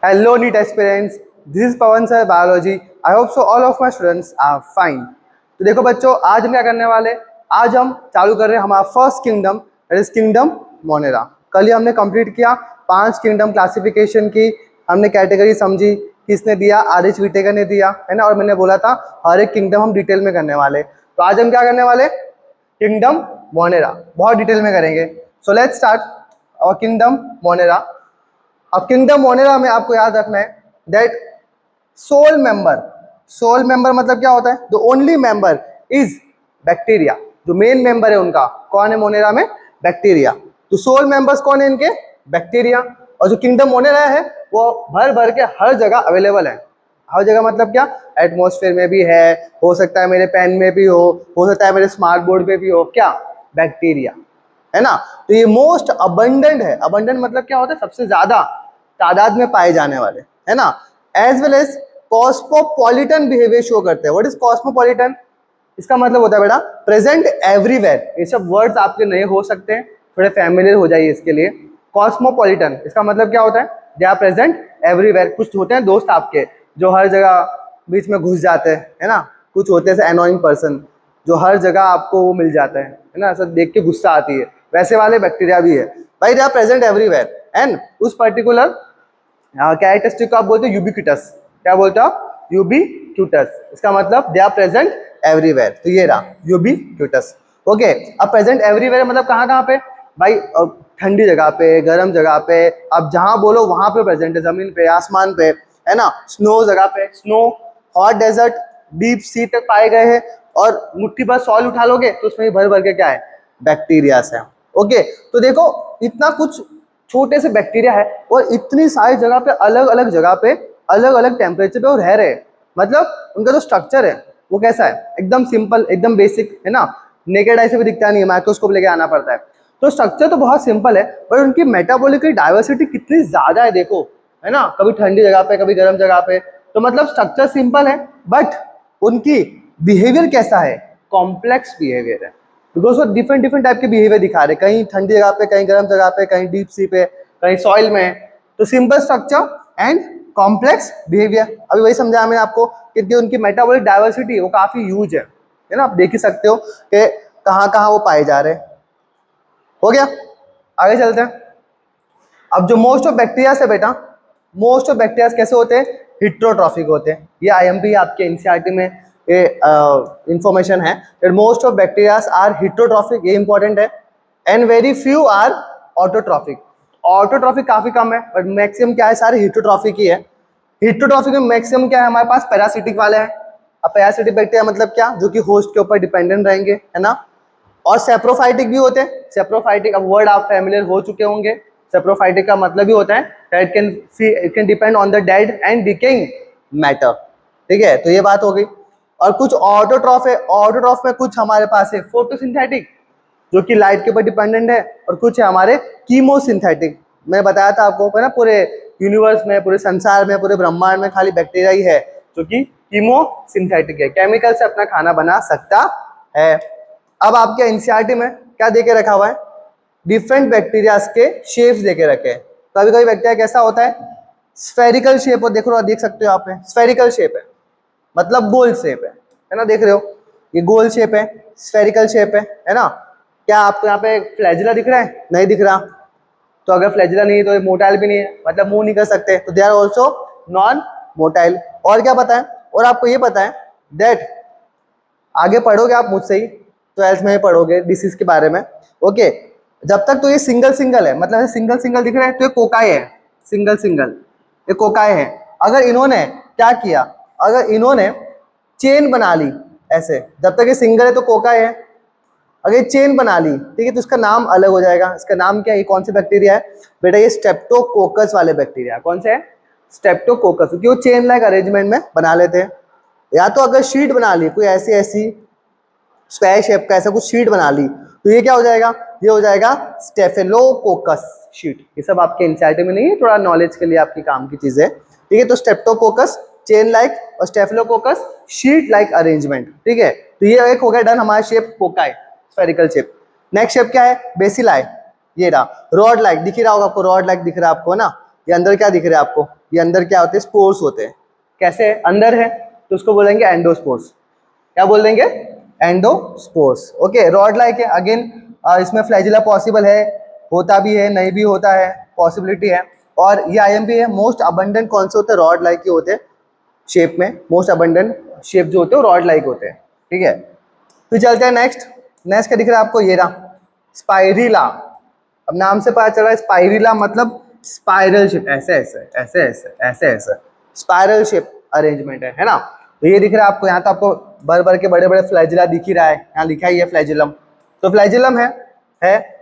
Hello, NEET aspirants. This is Pawan sir, biology. I hope so all of my students are fine. तो देखो बच्चों, आज हम क्या करने वाले, आज हम चालू कर रहे हैं हमारा first kingdom, that is kingdom Monera. कल ही हमने कंप्लीट किया 5 किंगडम क्लासिफिकेशन की, हमने कैटेगरी समझी, किसने दिया, आर.एच. विटेकर ने दिया है ना, और मैंने बोला था हर एक किंगडम हम डिटेल में करने वाले। तो आज हम क्या करने वाले, किंगडम मोनेरा बहुत डिटेल में करेंगे। सो लेट्स स्टार्ट और किंगडम मोनेरा। अब किंगडम मोनेरा में आपको याद रखना है दैट सोल मेंबर मतलब क्या होता है, the only member is bacteria. जो मेन मेंबर है उनका कौन है मोनेरा में, बैक्टीरिया। तो सोल मेंबर्स कौन है इनके, बैक्टीरिया। और जो किंगडम मोनेरा है वो भर भर के हर जगह अवेलेबल है। हर जगह मतलब क्या, एटमॉस्फेयर में भी है, हो सकता है मेरे पेन में भी हो सकता है मेरे स्मार्ट बोर्ड पे भी हो, क्या, बैक्टीरिया है ना। तो ये मोस्ट अबंडेंट है। अबंडेंट मतलब क्या होता है, सबसे ज्यादा तादाद में पाए जाने वाले, है ना। As well as cosmopolitan behaviour show करते हैं। व्हाट इज कॉस्मोपॉलिटन, इसका मतलब होता है बेटा प्रेजेंट एवरीवेयर। ये सब वर्ड्स आपके नए हो सकते हैं, थोड़े फैमिलियर हो जाइए इसके लिए। कॉस्मोपॉलिटन इसका मतलब क्या होता है, दे आर प्रेजेंट एवरीवेयर। कुछ होते हैं दोस्त आपके जो हर जगह बीच में घुस जाते हैं, है ना। कुछ होते हैं एनोइंग पर्सन जो हर जगह आपको वो मिल जाता है ना, सब देख के गुस्सा आती है, वैसे वाले बैक्टीरिया भी है भाई। They are present everywhere and उस पर्टिकुलर कैरेक्टरिस्टिक को आप बोलते हो यूबिक्विटस। क्या बोलते हो आप, यूबिक्विटस। इसका मतलब दे आर प्रेजेंट एवरीवेयर। तो ये रहा यूबिक्विटस। ओके, अब प्रेजेंट एवरीवेयर मतलब कहाँ कहाँ पे भाई, ठंडी जगह पे, गर्म जगह पे, आप जहां बोलो वहां पे प्रेजेंट है, जमीन पे, आसमान पे, है ना। स्नो जगह पे snow, hot desert, deep sea तक पाए गए हैं। और मुट्ठी भर सॉइल उठा लोगे तो उसमें भर भर के क्या है, बैक्टीरिया है। ओके, तो देखो इतना कुछ छोटे से बैक्टीरिया है और इतनी सारी जगह पे अलग अलग जगह पे अलग अलग टेम्परेचर पे वो रह रहे हैं। मतलब उनका जो स्ट्रक्चर है वो कैसा है, एकदम सिंपल, एकदम बेसिक, है ना। नेकेड आई से भी दिखता नहीं है, माइक्रोस्कोप लेके आना पड़ता है। तो स्ट्रक्चर तो बहुत सिंपल है, पर उनकी मेटाबॉलिक डाइवर्सिटी कितनी ज्यादा है देखो, है ना। कभी ठंडी जगह पे, कभी गर्म जगह पे। तो मतलब स्ट्रक्चर सिंपल है बट उनकी बिहेवियर कैसा है, कॉम्प्लेक्स बिहेवियर है। बिकॉज वो डिफरेंट डिफरेंट टाइप के बिहेवियर दिखा रहे, कहीं ठंडी जगह पे, कहीं गर्म जगह पे, कहीं डीप सी पे, कहीं सॉइल में। तो simple structure and complex behaviour, अभी वही समझाया मैंने आपको, क्योंकि उनकी मेटाबॉलिक डाइवर्सिटी वो काफी ह्यूज है ना। आप देख ही सकते हो कि कहाँ कहाँ वो पाए जा रहे हैं। हो गया, आगे चलते हैं। अब जो मोस्ट ऑफ बैक्टीरिया है बेटा, मोस्ट ऑफ बैक्टीरिया कैसे होते हैं, हिट्रोट्रॉफिक होते हैं। ये आईएमपी आपके एनसीईआरटी में ये इंफॉर्मेशन है that most of bacteria are heterotrophic, ये इंपॉर्टेंट है। And very few are autotrophic. Autotrophic काफी कम है बट मैक्सिमम क्या है, सारे हिट्रोट्रॉफिक ही है। हिट्रोट्रॉफिक में मैक्सिमम क्या है हमारे पास, पैरासिटिक वाले हैं। अब पैरासिटिक बैक्टीरिया मतलब क्या, जो कि होस्ट के ऊपर डिपेंडेंट रहेंगे, है ना। और सेप्रोफाइटिक भी होते हैं। सेप्रोफाइटिक, अब वर्ड आप फैमिलियर हो चुके होंगे। सेप्रोफाइटिक का मतलब ही होता है it can depend on the dead and decaying matter. ठीक है, तो ये बात हो गई। और कुछ ऑटोट्रॉफ है, ऑटोट्रॉफ में कुछ हमारे पास है फोटोसिंथेटिक जो कि लाइट के ऊपर डिपेंडेंट है, और कुछ है हमारे कीमोसिंथेटिक। मैं बताया था आपको, है ना, पूरे यूनिवर्स में, पूरे संसार में, पूरे ब्रह्मांड में खाली बैक्टीरिया ही है जो कि कीमोसिंथेटिक है, केमिकल से अपना खाना बना सकता है। अब आपके एनसीईआरटी में क्या देके रखा हुआ है, डिफरेंट बैक्टीरिया के शेप्स देके रखे हैं। कभी कभी बैक्टीरिया कैसा होता है, स्फेरिकल शेप, और देख सकते हो आप, स्फेरिकल शेप है मतलब गोल शेप है ना, देख रहे हो ये गोल शेप है, स्फेरिकल शेप है ना। क्या आपको यहाँ पे फ्लैजिला दिख रहा है, नहीं दिख रहा। तो अगर फ्लैजिला नहीं है तो ये मोटाइल भी नहीं है, मतलब मूव नहीं कर सकते, तो they are also non motile. और क्या पता है, और आपको ये पता है दैट आगे पढ़ोगे आप मुझसे ही, 12th में पढ़ोगे डिसीज के बारे में। ओके, जब तक तो ये सिंगल सिंगल है, मतलब सिंगल सिंगल दिख रहा है तो ये कोकाई है, सिंगल सिंगल, ये कोकाई है। अगर इन्होंने क्या किया, अगर इन्होंने चेन बना ली ऐसे, जब तक ये सिंगल है तो कोकाई है, अगर ये चेन बना ली, ठीक है, तो इसका नाम अलग हो जाएगा। इसका नाम क्या है, ये कौन सी बैक्टीरिया है बेटा, ये स्ट्रेप्टोकोकस वाले बैक्टीरिया। कौन से है, स्ट्रेप्टोकोकस, क्योंकि वो चेन लाइक अरेंजमेंट में बना लेते हैं। या तो अगर शीट बना ली कोई ऐसी ऐसी स्क्वायर शेप का, ऐसा कुछ शीट बना ली, तो ये क्या हो जाएगा, ये हो जाएगा स्टेफिलोकोकस शीट। ये सब आपके एनसीईआरटी में नहीं है, थोड़ा नॉलेज के लिए आपकी काम की चीज है, ठीक है। तो स्ट्रेप्टोकोकस चेन लाइक और स्टेफिलोकोकस शीट लाइक अरेंजमेंट, ठीक है। तो ये एक हो गया डन, हमारा shape cocci, spherical shape. Next shape क्या है, बेसिलाई, ये रहा रॉड लाइक, दिख ही रहा होगा आपको, रॉड लाइक दिख रहा है आपको ना, ये अंदर क्या दिख रहा है आपको, ये अंदर क्या होते हैं, स्पोर्स होते हैं। कैसे अंदर है तो उसको बोलेंगे एंडोस्पोर्स। क्या बोल देंगे, एंडोस्पोर्स। ओके, रॉड लाइक है अगेन, इसमें फ्लैजिला पॉसिबल है, होता भी है, नहीं भी होता है, पॉसिबिलिटी है। और ये आईएमपी है, मोस्ट अबंडेंट कौन से होते हैं, रॉड लाइक के होते हैं शेप में, मोस्ट अबंडेंट शेप जो होते हैं रॉड लाइक होते हैं। ठीक है, फिर चलते हैं नेक्स्ट। नेक्स्ट क्या दिख रहा है आपको, ये रहा स्पाइरिला। अब नाम से पता चल रहा है स्पाइरिला मतलब स्पाइरल शेप, ऐसे ऐसे ऐसे ऐसे ऐसे ऐसे स्पाइरल शेप अरेंजमेंट है ना। तो ये दिख रहा है आपको, यहाँ तो आपको भर भर के बड़े बड़े फ्लैजिला दिख ही रहा है, यहाँ लिखा ही है फ्लैजिलम, तो फ्लैजिलम है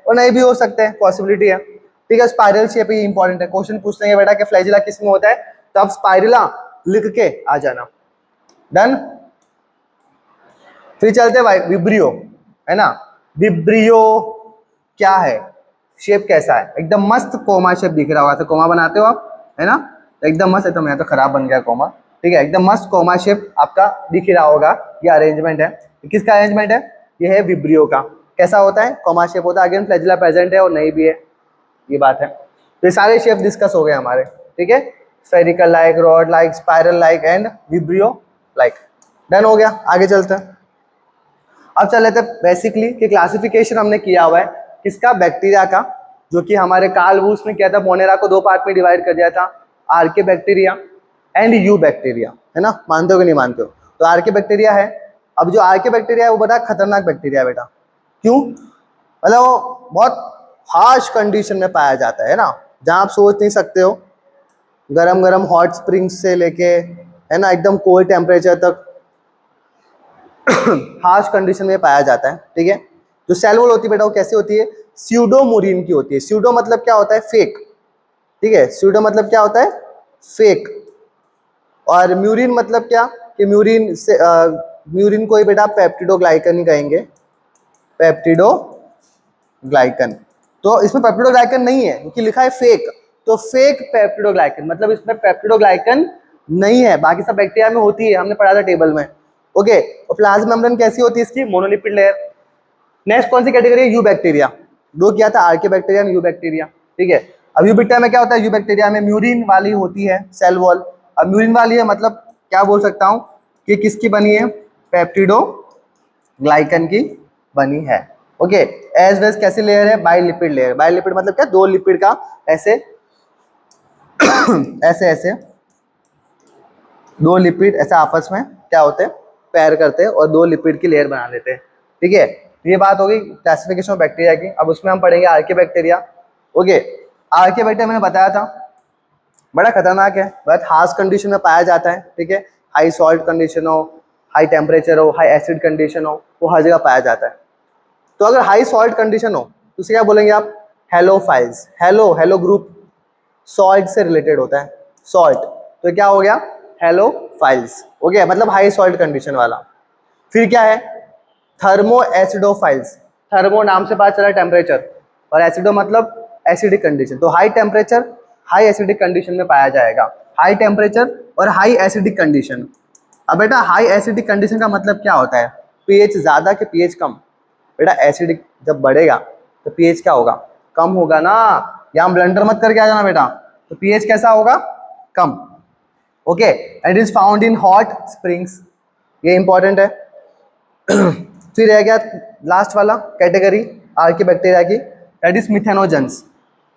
और नहीं भी हो सकते हैं, पॉसिबिलिटी है। ठीक है, स्पाइरल शेप ही इंपॉर्टेंट है, क्वेश्चन पूछ लेंगे बेटा कि फ्लैजिला किस में होता है, तो आप स्पाइरिला लिख के आ जाना। डन। फिर चलते हैं विब्रियो, है ना। विब्रियो क्या है, शेप कैसा है, एकदम मस्त कोमा शेप दिख रहा होगा, तो कोमा बनाते हो आप, है ना, एकदम मस्त। एकदम यहाँ तो खराब बन गया कोमा, ठीक है, एकदम मस्त कोमा शेप आपका दिख रहा होगा। ये अरेंजमेंट है, किसका अरेंजमेंट है, ये है विब्रियो का। कैसा होता है, कोमा शेप होता है, अगेन फ्लैजिला प्रेजेंट है और नहीं भी है, ये बात है। तो ये सारे शेप डिस्कस हो गए हमारे, ठीक है, spherical like, rod like, spiral like and vibrio like. Done हो गया, आगे चलते हैं। अब चल लेते बेसिकली कि क्लासिफिकेशन हमने किया हुआ है किसका, बैक्टीरिया का, जो कि हमारे कार्ल वुश ने किया था, मोनेरा को दो पार्ट में डिवाइड कर दिया था, आर्के बैक्टीरिया एंड यू बैक्टीरिया, है ना। मानते हो कि नहीं मानते हो, तो आर्के बैक्टीरिया है। अब जो आर्के बैक्टीरिया है वो बड़ा खतरनाक बैक्टीरिया है बेटा। क्यों, मतलब वो बहुत हार्श कंडीशन में पाया जाता है ना, जहाँ आप सोच नहीं सकते हो, गरम गरम हॉट स्प्रिंग्स से लेके, है ना, एकदम कोल्ड टेम्परेचर तक हार्श कंडीशन में पाया जाता है। ठीक है, जो सेल वॉल होती है बेटा वो कैसी होती है, स्यूडोमोरिन की होती है। स्यूडो मतलब क्या होता है, फेक। ठीक है, स्यूडो मतलब क्या होता है, फेक। और म्यूरिन मतलब क्या, कि म्यूरिन से म्यूरिन को ही बेटा पेप्टिडोग्लाइकन ही कहेंगे, पेप्टिडोग्लाइकन। तो इसमें पेप्टिडोग्लाइकन नहीं है क्योंकि लिखा है फेक, तो फेक पेप्टिडोग्लाइकन मतलब इसमें पेप्टिडोग्लाइकन नहीं है, बाकी सब बैक्टीरिया में होती है, हमने पढ़ा था टेबल में। ओके, और प्लाज्मा मेम्ब्रेन कैसी होती है इसकी, मोनोलिपिड लेयर। नेक्स्ट कौन सी कैटेगरी है, यू बैक्टीरिया। दो किया था, आर्के बैक्टीरिया एंड यू बैक्टीरिया। ठीक है, अब यू बैक्टीरिया में क्या होता है, यू बैक्टीरिया में म्यूरिन वाली होती है सेल वॉल। अब म्यूरिन वाली है मतलब क्या बोल सकता हूँ कि किसकी बनी है, पेप्टिडोग्लाइकन की बनी है। ओके, एज वेज कैसी लेयर है, बाइलिपिड लेयर। बाइलिपिड मतलब क्या, दो लिपिड का ऐसे ऐसे ऐसे दो लिपिड ऐसे आपस में क्या होते हैं, पैर करते हैं और दो लिपिड की लेयर बना लेते हैं। ठीक है, ये बात हो गई क्लासिफिकेशन ऑफ बैक्टीरिया की। अब उसमें हम पढ़ेंगे आर्के बैक्टीरिया। ओके, आर्के बैक्टीरिया मैंने बताया था बड़ा खतरनाक है, बहुत हार्श कंडीशन में पाया जाता है। ठीक है, हाई सॉल्ट कंडीशन हो, हाई टेम्परेचर हो, हाई एसिड कंडीशन हो, वो हर जगह पाया जाता है। तो अगर हाई सॉल्ट कंडीशन हो तो उसे क्या बोलेंगे आप, halophiles. Hello, hello group salt से रिलेटेड होता है, सॉल्ट, तो क्या हो गया, हेलोफाइल्स। ओके, मतलब हाई सॉल्ट कंडीशन वाला। फिर क्या है, थर्मो एसिडोफाइल्स। थर्मो नाम से पता चला टेम्परेचर, और एसिडो मतलब एसिडिक कंडीशन, तो high temperature high acidic condition में पाया जाएगा। हाई टेम्परेचर और हाई एसिडिक कंडीशन। अब बेटा हाई एसिडिक कंडीशन का मतलब क्या होता है, पीएच ज़्यादा कि पीएच कम। बेटा एसिडिक जब बढ़ेगा तो पीएच क्या होगा, कम होगा ना। यहाँ ब्लंडर मत करके आ जाना बेटा, तो पीएच कैसा होगा, कम। Okay, and is found in hot springs, ये इंपॉर्टेंट है। फिर रह गया लास्ट वाला कैटेगरी आर्के बैक्टीरिया की, दैट इज मिथेनोजेंस।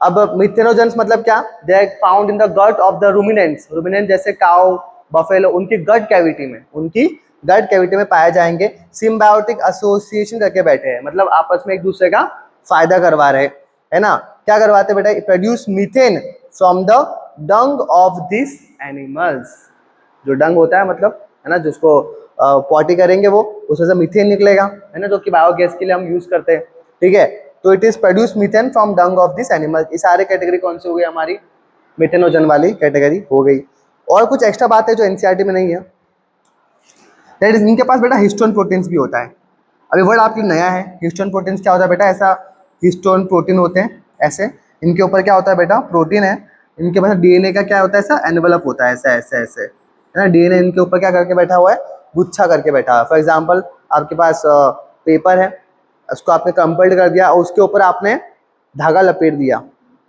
अब मिथेनोजेंस मतलब क्या, they are found in the gut of the ruminants. Ruminant जैसे काउ, बफेलो, उनकी गट कैविटी में, उनकी गट कैविटी में पाए जाएंगे। सिम्बायोटिक एसोसिएशन करके बैठे हैं, मतलब आपस में एक दूसरे का फायदा करवा रहे हैं, है ना। क्या करवाते बेटा, produce methane from the Dang of this animals. जो डंग होता है मतलब, है ना, जिसको पॉटी करेंगे वो, उसमें से मीथेन निकलेगा, है ना, जो कि बायोगैस के लिए हम यूज करते हैं। ठीक है, तो it is produce methane from Dang of this animal. ये सारे कैटेगरी कौन सी हो गई हमारी, मिथेनोजन वाली कैटेगरी हो गई। और कुछ एक्स्ट्रा बात है जो एनसीईआरटी में नहीं है, दैट इज इनके पास बेटा हिस्टोन प्रोटीन्स भी होता है। अभी वर्ड आपके नया है, हिस्टोन प्रोटीन्स क्या होता है बेटा, ऐसा हिस्टोन प्रोटीन होते हैं ऐसे, इनके ऊपर क्या होता है बेटा, प्रोटीन है, इनके पास डीएनए का क्या होता है, ऐसा एनवेलप होता है, ऐसा ऐसे ऐसे, है ना। डीएनए इनके ऊपर क्या करके बैठा हुआ है, गुच्छा करके बैठा हुआ है। फॉर एग्जाम्पल आपके पास पेपर है, उसको आपने क्रम्पल्ड कर दिया और उसके ऊपर आपने धागा लपेट दिया,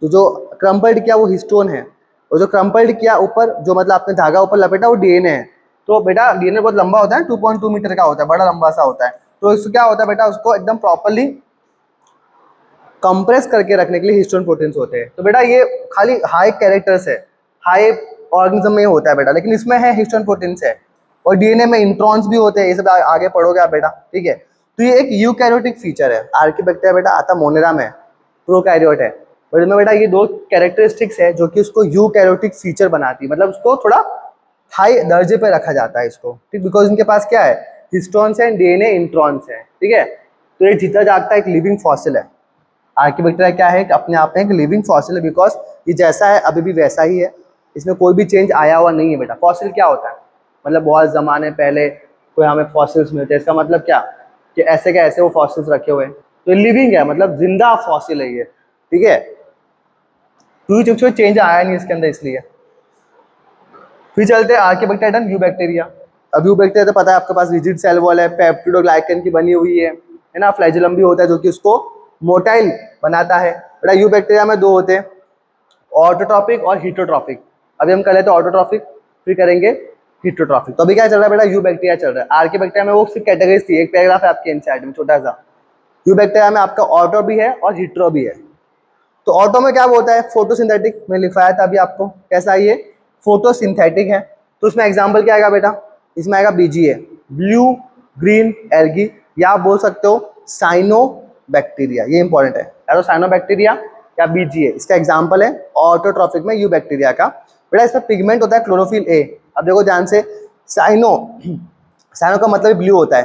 तो जो क्रम्पल्ड किया वो हिस्टोन है, और जो क्रम्पल्ड किया ऊपर, जो मतलब आपने धागा ऊपर लपेटा वो डीएनए है। तो बेटा डीएनए बहुत लंबा होता है, 2.2 मीटर का होता है, बड़ा लंबा सा होता है। तो इसको क्या होता है बेटा, उसको एकदम प्रॉपरली कंप्रेस करके रखने के लिए हिस्टोन प्रोटीन्स होते हैं। तो बेटा ये खाली हाई कैरेक्टर्स है, हाई ऑर्गेनिज्म में होता है बेटा, लेकिन इसमें है हिस्टोन प्रोटीन्स है। और डीएनए में इंट्रॉन्स भी होते हैं, ये सब आगे पढ़ोगे आप बेटा, ठीक है। तो ये एक यूकैरियोटिक फीचर है। आर्कियोबैक्टीरिया बेटा आता मोनेरा में, प्रोकैरियोट है। और इसमें बेटा ये दो कैरेक्टरिस्टिक्स है जो कि उसको यूकैरियोटिक फीचर बनाती है, मतलब उसको थोड़ा हाई दर्जे पे रखा जाता है इसको, ठीक, बिकॉज इनके पास क्या है, हिस्टोन्स है, डीएनए इंट्रॉन्स है, ठीक है। तो ये जीता जागता एक लिविंग फॉसिल है। आर्कियोबैक्टीरिया क्या है, अपने आप में एक लिविंग फॉसिल है, बिकॉज ये जैसा है अभी भी वैसा ही है, इसमें कोई भी चेंज आया हुआ नहीं है बेटा। फॉसिल क्या होता है, मतलब बहुत ज़माने पहले कोई हमें फॉसिल्स मिलते हैं, इसका मतलब क्या कि ऐसे के ऐसे वो फॉसिल्स रखे हुए हैं, तो लिविंग है, मतलब जिंदा फॉसिल है ये, ठीक है। कोई चेंज आया नहीं इसके अंदर, इसलिए। फिर चलते हैं आर्कियोबैक्टीरिया डन, यूबैक्टीरिया। अब यूबैक्टीरिया तो पता है आपके पास रिजिड सेल वॉल है, पेप्टिडोग्लाइकन की बनी हुई है ना, फ्लैजेलम भी होता है जो कि उसको मोटाइल बनाता है। बेटा यूबैक्टीरिया में दो होते हैं, ऑटोट्रॉपिक और हीटरोट्रॉपिक। अभी हम कर लेते हैं ऑटोट्रॉपिक, फिर करेंगे हीटरोट्रॉपिक। तो अभी क्या चल रहा है बेटा, यूबैक्टीरिया चल रहा है। आर्कियोबैक्टीरिया में वो सिर्फ कैटेगरीज थी, एक पैराग्राफ है आपके इनसाइड में छोटा सा। यूबैक्टीरिया में आपका ऑटो भी है और हीटरो भी है। तो ऑटो में क्या होता है, फोटोसिंथेटिक, में लिखवाया था अभी आपको, कैसा ये फोटोसिंथेटिक है। तो उसमें एग्जांपल क्या आएगा बेटा, इसमें आएगा बीजीए, ब्लू ग्रीन एल्गी, या आप बोल सकते हो साइनोबैक्टीरिया, ये इंपॉर्टेंट है, या तो साइनोबैक्टीरिया या बीजीए, इसका एग्जांपल है ऑटोट्रॉफिक में यूबैक्टीरिया का। बेटा इसमें पिगमेंट होता है क्लोरोफिल ए। अब देखो ध्यान से, साइनो साइनो का मतलब ब्लू होता है,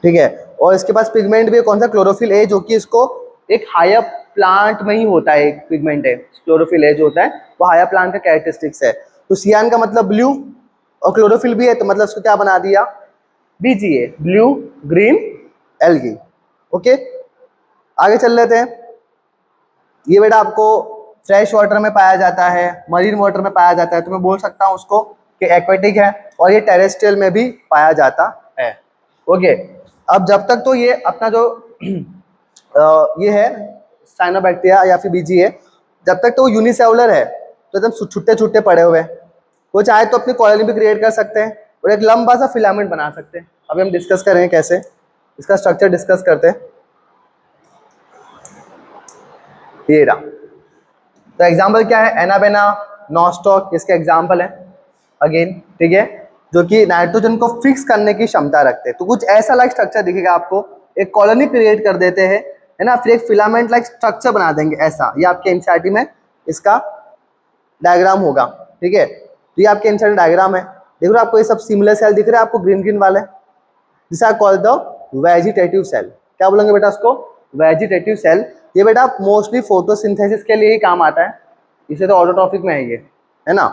ठीक है, और इसके पास पिगमेंट भी है, कौन सा, क्लोरोफिल ए, जो कि इसको एक हायर प्लांट में ही होता है, एक पिगमेंट है क्लोरोफिल ए जो होता है, वो हायर प्लांट का कैरेक्टरिस्टिक्स है। तो सियान का मतलब ब्लू और क्लोरोफिल भी है, तो मतलब उसको क्या बना दिया, BGA, blue green algae. Okay, आगे चल लेते हैं। ये बेटा आपको फ्रेश वाटर में पाया जाता है, मरीन वाटर में पाया जाता है, तो मैं बोल सकता हूँ उसको कि एक्वेटिक है, और ये टेरेस्ट्रियल में भी पाया जाता है। ओके, अब जब तक तो ये अपना जो ये है साइनोबैक्टीरिया या फिर बीजी है, जब तक तो वो यूनिसेलुलर है, तो एकदम छुट्टे छुट्टे पड़े हुए हैं। वो चाहे तो अपनी कॉलोनी भी क्रिएट कर सकते हैं और एक लंबा सा फिलामेंट बना सकते हैं। अभी हम डिस्कस करेंगे कैसे, इसका स्ट्रक्चर डिस्कस करते हैं। ये रहा, तो एग्जाम्पल क्या है, एनाबेना, नॉस्टॉक, इसके एग्जाम्पल है अगेन, ठीक है, जो कि नाइट्रोजन को फिक्स करने की क्षमता रखते हैं। तो कुछ ऐसा लाइक स्ट्रक्चर दिखेगा आपको, एक कॉलोनी क्रिएट कर देते हैं, है ना, फिर एक फिलामेंट लाइक स्ट्रक्चर बना देंगे ऐसा। ये आपके एनसीईआरटी में इसका डायग्राम होगा, ठीक है। तो ये आपके एनसीईआरटी डायग्राम है, देखो आपको ये सब सिमिलर सेल दिख रहे हैं आपको, ग्रीन ग्रीन वाले, this are called the vegetative cell. क्या बोलेंगे बेटा उसको, वेजिटेटिव सेल। ये बेटा मोस्टली फोटोसिंथेसिस के लिए ही काम आता है, इसे तो ऑटोट्रॉफिक में है ये, है ना।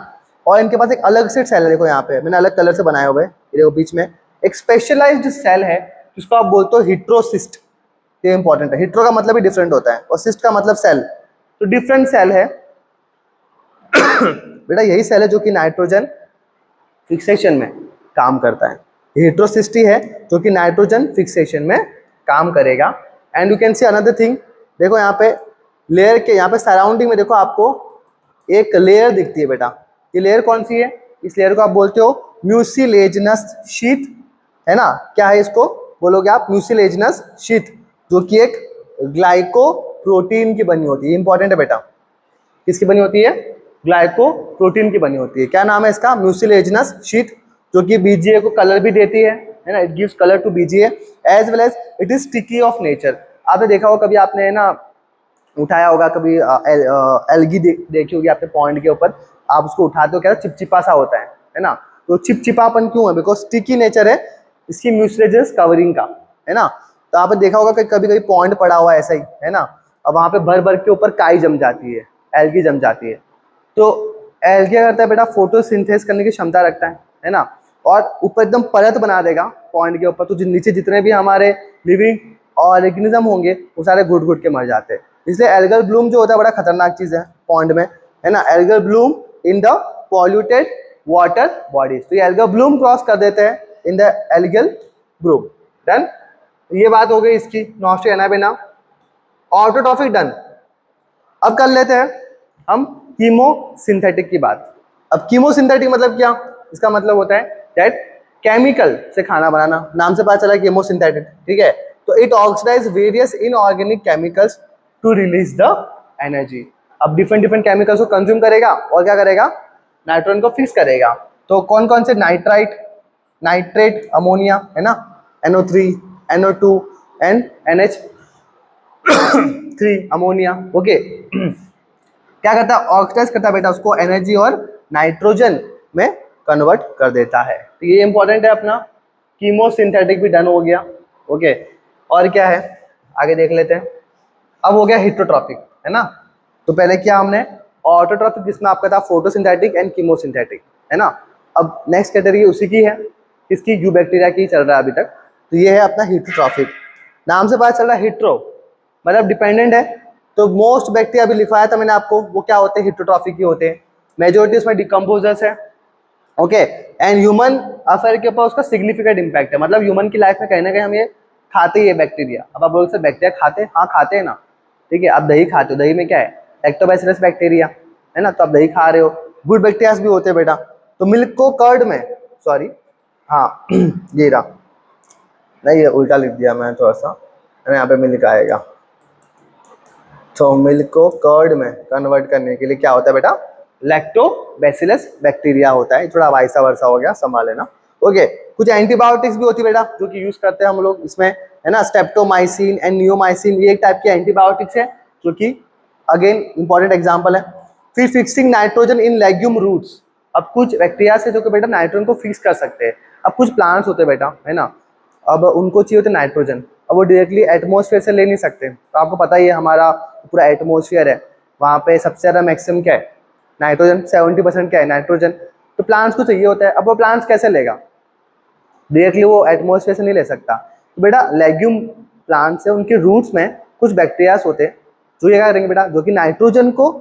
और इनके पास एक अलग से सेल है, देखो यहाँ पे मैंने अलग कलर से बनाए हुए, ये देखो बीच में एक स्पेशलाइज्ड सेल है जिसको आप बोलते हो हिट्रोसिस्ट। ये इंपॉर्टेंट है, हिट्रो का मतलब ही डिफरेंट होता है और सिस्ट का मतलब सेल, तो डिफरेंट सेल है बेटा यही सेल है जो कि नाइट्रोजन फिक्सेशन में काम करता है। हिट्रोसिस्टी है जो कि नाइट्रोजन फिक्सेशन में काम करेगा। And you can see another thing, देखो यहाँ पे लेयर के यहाँ पे सराउंडिंग में देखो आपको एक लेयर दिखती है बेटा, ये लेयर कौन सी है, इस लेयर को आप बोलते हो म्यूसिलेजिनस शीथ, है ना। क्या है इसको बोलोगे आप, म्यूसिलेजिनस शीथ, जो कि एक ग्लाइकोप्रोटीन की बनी होती है। इंपॉर्टेंट है बेटा, किसकी बनी होती है, ग्लाइकोप्रोटीन की बनी होती है। क्या नाम है इसका, म्यूसिलेजिनस शीथ, जो कि बीजीए को कलर भी देती है ना, it gives colour to BGA as well as it is sticky of nature. आपने देखा होगा कभी, आपने ना उठाया होगा कभी एल्गी देखी होगी आपने पॉइंट के ऊपर, आप उसको उठाते हो क्या चिपचिपा सा होता है ना। तो चिपचिपापन क्यों है, बिकॉज स्टिकी नेचर है इसकी म्यूसिलेजिनस कवरिंग का, है ना। तो आपने देखा होगा कि कभी कभी पॉइंट पड़ा हुआ ऐसा ही, है ना, अब वहाँ पे भर भर के ऊपर काई जम जाती है, एल्गी जम जाती है। तो एल्गी क्या करता है बेटा, फोटोसिंथेसिस करने की क्षमता रखता है ना, और ऊपर एकदम परत बना देगा पॉइंट के ऊपर, तो नीचे जितने भी हमारे लिविंग ऑर्गेनिज्म होंगे वो सारे घुट घुट के मर जाते हैं। इसलिए एल्गल ब्लूम जो होता है बड़ा खतरनाक चीज है पॉन्ड में, है ना, algal Bloom in the polluted water bodies. तो ये एल्गल ब्लूम क्रॉस कर देते हैं in the algal group. Done, ये बात हो गई इसकी, नॉस्टो एनाबेना। Autotrophic done. अब कर लेते हैं हम कीमोसिंथेटिक की बात। अब कीमोसिंथेटिक मतलब क्या? इसका मतलब होता है दैट केमिकल से खाना बनाना, नाम से पता चला कीमोसिंथेटिक, ठीक है। तो it oxidise various inorganic chemicals to release the energy. अब डिफरेंट डिफरेंट केमिकल्स को कंज्यूम करेगा और क्या करेगा? नाइट्रोजन को फिक्स करेगा। तो कौन कौन से? नाइट्राइट, नाइट्रेट, अमोनिया, है ना, NO3, NO2 and NH3 ammonia. Okay क्या करता है? ऑक्सीडाइज करता है बेटा उसको, एनर्जी और नाइट्रोजन में कन्वर्ट कर देता है। तो ये इंपॉर्टेंट है अपना। कीमोसिंथेटिक भी डन हो गया। ओके और क्या है आगे देख लेते हैं। अब हो गया हेटेरोट्रॉपिक, है ना। तो पहले क्या हमने ऑटोट्रॉपिक, जिसमें आपका था फोटोसिंथेटिक एंड कीमोसिंथेटिक, है ना। अब नेक्स्ट कैटेगरी उसी की है, किसकी? यूबैक्टीरिया की चल रहा है अभी तक। तो ये है अपना हेटेरोट्रॉपिक। नाम से पता चल रहा है हेट्रो मतलब डिपेंडेंट है। तो मोस्ट बैक्टीरिया अभी लिखवाया था मैंने आपको, वो क्या होते हैं? हेटेरोट्रॉपिक ही होते हैं। मेजोरिटी उसमें डिकम्पोजर्स है। ओके एंड ह्यूमन अफेयर के ऊपर उसका सिग्निफिकेंट इम्पैक्ट है। मतलब ह्यूमन की लाइफ में कहीं ना कहीं हम ये खाते ही है बैक्टीरिया। अब आप बोल सकते बैक्टीरिया खाते हैं, हाँ खाते हैं ना, ठीक है। आप दही खाते हो, दही में क्या है? लैक्टोबैसिलस बैक्टीरिया, है ना। तो आप दही खा रहे हो। गुड बैक्टीरियाज भी होते हैं बेटा। तो मिल्क को कर्ड में, सॉरी हाँ ये रहा, नहीं ये उल्टा लिख दिया मैं थोड़ा सा, यहाँ पे मिल्क आएगा। तो मिल्क को कर्ड में कन्वर्ट करने के लिए क्या होता है बेटा? लैक्टोबैसिलस बैक्टीरिया होता है। थोड़ा वाइसा वर्सा हो गया, संभाल लेना। ओके कुछ एंटीबायोटिक्स भी होती है बेटा जो कि यूज करते हैं हम लोग इसमें, है ना। स्टेप्टोमाइसिन एंड नियोमाइसिन, ये एक टाइप की एंटीबायोटिक्स है जो कि अगेन इंपॉर्टेंट एग्जांपल है। फिर fixing nitrogen in legume roots. अब कुछ बैक्टीरिया से जो कि बेटा नाइट्रोजन को फिक्स कर सकते हैं। अब कुछ प्लांट्स होते हैं बेटा, है ना, अब उनको चाहिए होता है नाइट्रोजन, अब वो डायरेक्टली एटमॉस्फेयर से ले नहीं सकते। तो आपको पता ही है हमारा पूरा एटमॉस्फेयर है, वहाँ पे सबसे ज़्यादा मैक्सिमम क्या है? नाइट्रोजन। 70% क्या है? नाइट्रोजन। तो प्लांट्स को चाहिए होता है। अब वो प्लांट्स कैसे लेगा? डायरेक्टली वो एटमॉस्फेयर से नहीं ले सकता। तो बेटा लेग्यूम प्लांट्स है, उनके रूट्स में कुछ बैक्टीरियाज होते हैं जो ये क्या करेंगे बेटा, जो कि नाइट्रोजन को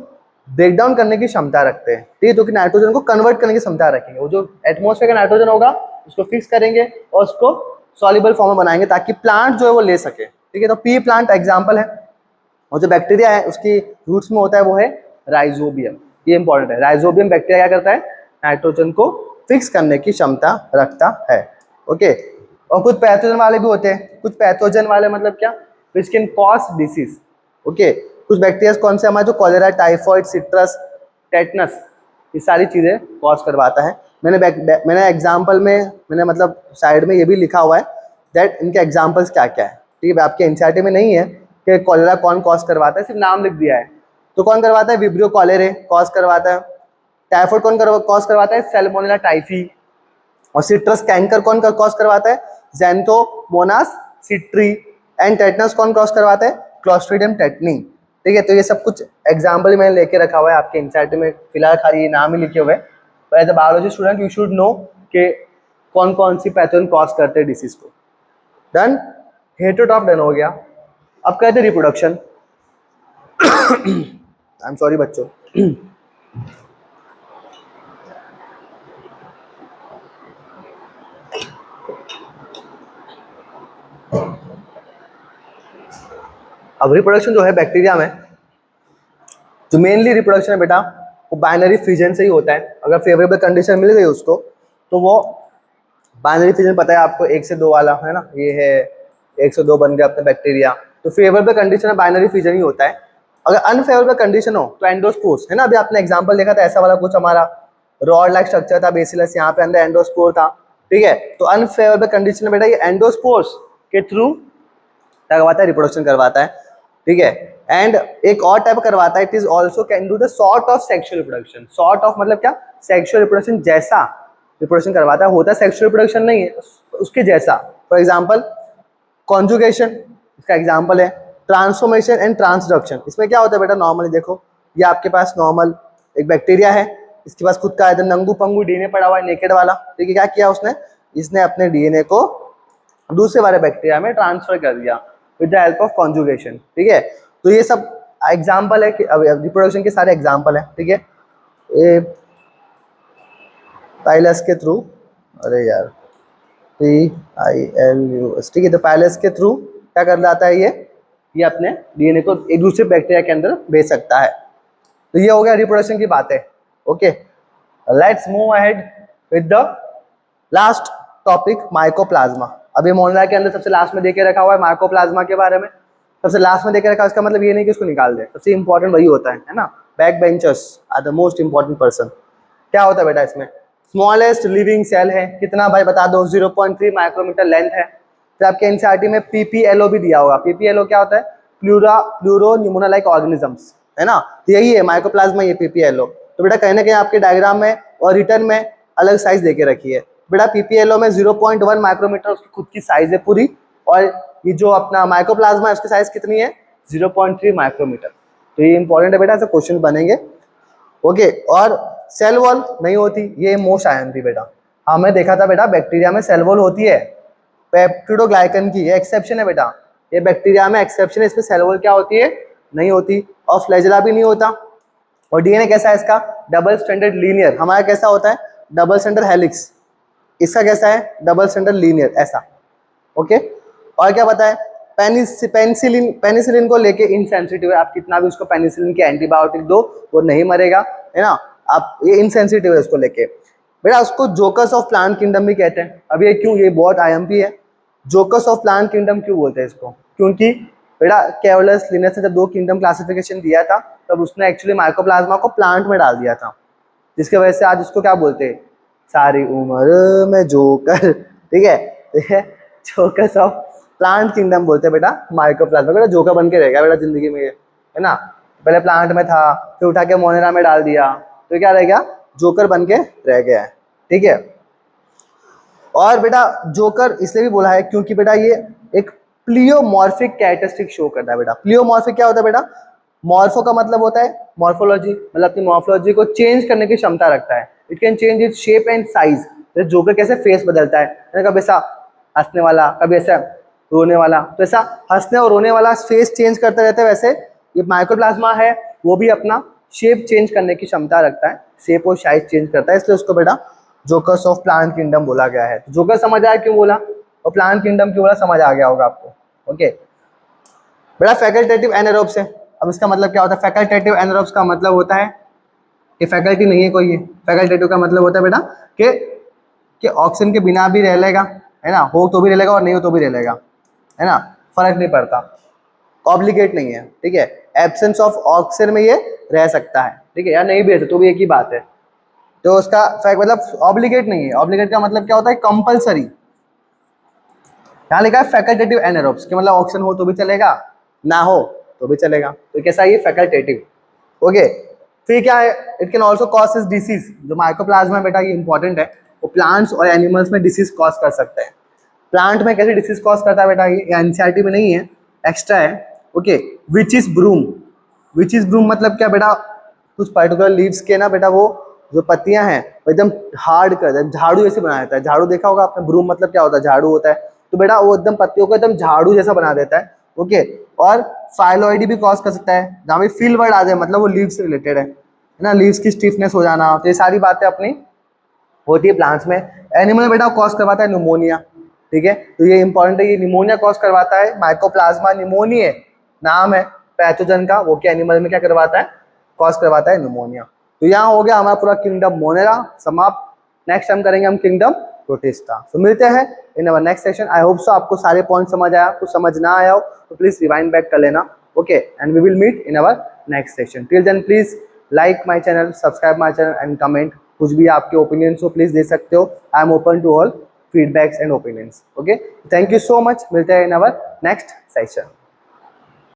ब्रेक डाउन करने की क्षमता रखते हैं, ठीक है, जो कि नाइट्रोजन को कन्वर्ट करने की क्षमता रखेंगे। वो जो एटमॉस्फेयर का नाइट्रोजन होगा उसको फिक्स करेंगे और उसको सॉल्युबल फॉर्म में बनाएंगे ताकि प्लांट जो है वो ले सके, ठीक है। तो पी प्लांट एग्जाम्पल है। और जो बैक्टीरिया है उसकी रूट्स में होता है वो है राइजोबियम। ये इंपॉर्टेंट है। राइजोबियम बैक्टीरिया क्या करता है? नाइट्रोजन को फिक्स करने की क्षमता रखता है। ओके और कुछ पैथोजन वाले भी होते हैं। कुछ पैथोजन वाले मतलब क्या? Which can cause disease. Okay कुछ बैक्टीरिया कौन से हमारे, जो कॉलेरा, टाइफॉइड, सिट्रस, टेटनस, ये सारी चीज़ें कॉज करवाता है। मैंने एग्जाम्पल में मैंने मतलब साइड में ये भी लिखा हुआ है दैट इनके एग्जाम्पल्स क्या क्या है, ठीक है। आपके एनसीईआरटी में नहीं है कि कॉलेरा कौन कॉज करवाता है, सिर्फ नाम लिख दिया है। तो कौन करवाता है? विब्रियो कॉलेरे कॉज करवाता है। टाइफॉइड कौन कॉज करवाता है? Salmonella typhi. और सिट्रस कैंकर कौन कॉज करवाता है? ज़ैंथोमोनास सिट्री। एंड टेटनस कौन कॉज करवाता है? क्लोस्ट्रीडियम टेटनी, ठीक है। तो ये सब कुछ एग्जाम्पल मैंने लेके रखा हुआ है आपके एनसीईआरटी में, फिलहाल खाली ये नाम ही लिखे हुए हैं। पर as a biology student you should know कि कौन कौन सी पैथोजन कॉज करते हैं डिसीज को। डन, हेटेरोट्रॉफ डन हो गया। अब कहते हैं रिप्रोडक्शन। आई एम सॉरी बच्चों। अब रिप्रोडक्शन जो है बैक्टीरिया में, जो मेनली रिप्रोडक्शन है बेटा वो बाइनरी फिजन से ही होता है। अगर फेवरेबल कंडीशन मिल गई उसको तो वो बाइनरी फिजन, पता है आपको 1 से 2 वाला, है ना, ये है 1 से 2 बन गया अपने बैक्टीरिया। तो फेवरेबल कंडीशन में बाइनरी फिजन ही होता है। अगर अनफेवरेबल कंडीशन हो तो एंडोस्पोर्स, है ना, अभी आपने एग्जांपल देखा था ऐसा वाला कुछ हमारा रॉड लाइक स्ट्रक्चर था बेसिलस, यहाँ पे अंदर एंडोस्पोर था, ठीक है। तो अनफेवरेबल कंडीशन में बेटा ये एंडोस्पोर्स के थ्रू क्या करवाता है? रिप्रोडक्शन करवाता है, ठीक है। एंड एक और टाइप करवाता है, it is also can do the sort of sexual reproduction. Sort of मतलब क्या? सेक्सुअल रिप्रोडक्शन जैसा रिप्रोडक्शन करवाता है, होता है सेक्सुअल रिप्रोडक्शन नहीं है, उसके जैसा। फॉर एग्जाम्पल कॉन्जुगेशन इसका एग्जाम्पल है। ट्रांसफॉर्मेशन एंड ट्रांसडक्शन, इसमें क्या होता है बेटा? नॉर्मली देखो ये आपके पास नॉर्मल एक बैक्टीरिया है, इसके पास खुद का एकदम नंगू पंगू डीएनए पड़ा हुआ है, नेकेड वाला, ठीक है। क्या किया उसने? इसने अपने डीएनए को दूसरे वाले बैक्टीरिया में ट्रांसफर कर दिया with the help of conjugation, ठीक है। तो ये सब एग्जाम्पल है कि रिप्रोडक्शन के सारे एग्जाम्पल है, ठीक है। ये पाइलस के थ्रू, अरे यार PILUS, ठीक है। तो पाइलस के थ्रू क्या कर जाता है? ये अपने डीएनए को एक दूसरे बैक्टीरिया के अंदर भेज सकता है। तो ये हो गया रिप्रोडक्शन की बातें। Okay, let's move ahead with the last topic, mycoplasma. अभी मोनरा के अंदर सबसे लास्ट में देके रखा हुआ है माइकोप्लाज्मा के बारे में, सबसे लास्ट में देके रखा है, इसका मतलब ये नहीं कि उसको निकाल दे, सबसे इंपॉर्टेंट वही होता है ना। Back benchers are the most important person. क्या होता है बेटा इसमें, स्मॉलेस्ट लिविंग सेल है, कितना भाई बता दो, 0.3 माइक्रोमीटर लेंथ है। फिर आपके एनसीईआरटी में पीपीएलओ भी दिया होगा। पीपीएलओ क्या होता है, प्लूरो न्यूमोना लाइक ऑर्गेनिजम्स, है ना, तो यही है माइकोप्लाज्मा, ये पीपीएलओ। तो बेटा कहीं ना कहीं आपके डायग्राम में और रिटर्न में अलग साइज देके रखी है। बेटा पीपीएलओ में 0.1 माइक्रोमीटर उसकी खुद की साइज है पूरी, और ये जो अपना माइकोप्लाज्मा है उसकी साइज कितनी है, 0.3 माइक्रोमीटर। तो ये इंपॉर्टेंट है बेटा, ऐसे क्वेश्चन बनेंगे। ओके, और सेल वॉल नहीं होती, ये मोस्ट आयन थी बेटा। हमने देखा था बेटा बैक्टीरिया में सेल वॉल होती है, पेप्टिडोग्लाइकन की, ये एक्सेप्शन है बेटा, ये बैक्टीरिया में एक्सेप्शन है, इसमें सेल वॉल क्या होती है, नहीं होती, और फ्लैजेला भी नहीं होता। और डीएनए कैसा है इसका, डबल स्टैंडर्ड लीनियर। हमारा कैसा होता है, डबल स्टैंडर्ड हेलिक्स, इसका कैसा है, डबल स्टैंडर्ड लीनियर, ऐसा। ओके, और क्या बताए, पेनिसिलिन को लेके इनसेंसिटिव है, आप कितना भी उसको पेनिसिलिन के एंटीबायोटिक दो वो नहीं मरेगा, है ना, आप ये इनसेंसिटिव है उसको लेके। बेटा उसको जोकस ऑफ प्लांट किंगडम भी कहते हैं। अब ये क्यों, ये बहुत आईएमपी है, जोकस ऑफ प्लांट किंगडम क्यों बोलते हैं इसको, क्योंकि बेटा कैवलस लिनस ने जब 2 किंगडम क्लासिफिकेशन दिया था तब उसने एक्चुअली माइकोप्लाज्मा को प्लांट में डाल दिया था, जिसकी वजह से आज उसको क्या बोलते हैं, सारी उम्र में जोकर, ठीक है, जोकस ऑफ प्लांट किंगडम बोलते हैं बेटा माइकोप्लाज्मा। बेटा जोकर बन के रहेगा बेटा जिंदगी में ये, है ना, पहले प्लांट में था, फिर उठा के मोनेरा में डाल दिया, तो क्या रह गया, जोकर बन के रह गया है, ठीक है। और बेटा जोकर इसलिए भी बोला है क्योंकि बेटा ये एक प्लियोमॉर्फिक कैरेक्टरिस्टिक शो करता है बेटा। प्लियोमॉर्फिक क्या होता है बेटा, मॉर्फो का मतलब होता है मॉर्फोलॉजी, मतलब अपनी मॉर्फोलॉजी को चेंज करने की क्षमता रखता है, it can change its shape and size. जैसे जोकर कैसे फेस बदलता है, कभी ऐसा हंसने वाला, कभी ऐसा रोने वाला, तो ऐसा हंसने और रोने वाला फेस चेंज करते रहते हैं, वैसे ये माइकोप्लाज्मा है वो भी अपना शेप चेंज करने की क्षमता रखता है, शेप और साइज चेंज करता है, इसलिए उसको बेटा जोकर्स ऑफ प्लांट किंगडम बोला गया है। तो जोकर समझ आया क्यों बोला, और प्लांट किंगडम क्यों बोला, समझ आ गया होगा आपको। ओके बेटा फैकल्टेटिव एनारोब्स है। अब इसका मतलब क्या होता है, फैकल्टेटिव एनारोब्स का मतलब होता है कि फैकल्टी नहीं है कोई, ये फैकल्टेटिव का मतलब होता है बेटा कि ऑक्सीजन के बिना भी रह लेगा, है ना, हो तो भी रह लेगा और नहीं हो तो भी रह लेगा, है ना, फर्क नहीं पड़ता, ऑब्लिगेट नहीं है, ठीक है, एब्सेंस ऑफ ऑक्सीजन में ये रह सकता है, ठीक है, या नहीं भी रह सकता तो भी एक ही बात है। तो उसका फैक्ट मतलब ऑब्लिगेट नहीं है, ऑब्लिगेट का मतलब क्या होता है, कंपलसरी। यहाँ लिखा है फैकल्टेटिव एनारोब्स कि मतलब ऑक्सीजन हो तो भी चलेगा, ना हो तो भी चलेगा, तो कैसा है ये फैकल्टेटिव। ओके, फिर क्या है, it can also cause is disease. जो माइकोप्लाज्मा बेटा ये इंपॉर्टेंट है, वो प्लांट्स और एनिमल्स में डिसीज कॉज कर सकते हैं। प्लांट में कैसे डिसीज कॉज करता है बेटा, ये एनसीईआरटी में नहीं है, एक्स्ट्रा है। Okay, which is broom, which is broom मतलब क्या बेटा, कुछ पर्टिकुलर लीव्स के ना बेटा वो जो पत्तियां हैं एकदम हार्ड कर देता है, झाड़ू जैसे बना देता है। झाड़ू देखा होगा आपने, ब्रूम मतलब क्या होता है, झाड़ू होता है, तो बेटा वो एकदम पत्तियों को एकदम झाड़ू जैसा बना देता है। ओके, और फाइलोइडी भी कॉज कर सकता है, जहाँ भी फील वर्ड आ जाए मतलब वो लीव्स से रिलेटेड है ना, लीव्स की स्टिफनेस हो जाना, तो ये सारी बातें अपनी होती है प्लांट्स में। एनिमल में बेटा कॉज करवाता है निमोनिया, ठीक है, तो ये इंपॉर्टेंट है, ये निमोनिया कॉज करवाता है, माइकोप्लाज्मा निमोनिया नाम है पैथोजन का, वो क्या एनिमल में क्या करवाता है, कॉज करवाता है निमोनिया। तो यहाँ हो गया हमारा पूरा किंगडम मोनेरा समाप्त। नेक्स्ट टाइम करेंगे हम किंगडम प्रोटिस्टा। तो मिलते हैं in our next session. I hope so आपको सारे पॉइंट समझ आया, कुछ समझ ना आया हो तो प्लीज रिवाइंड बैक कर लेना। Okay, and we will meet in our next session. Till then please like my channel, subscribe my channel and comment. कुछ भी आपके ओपिनियंस हो प्लीज दे सकते हो, I am open to all feedbacks and opinions. Okay, thank you so much, मिलते हैं in our next session.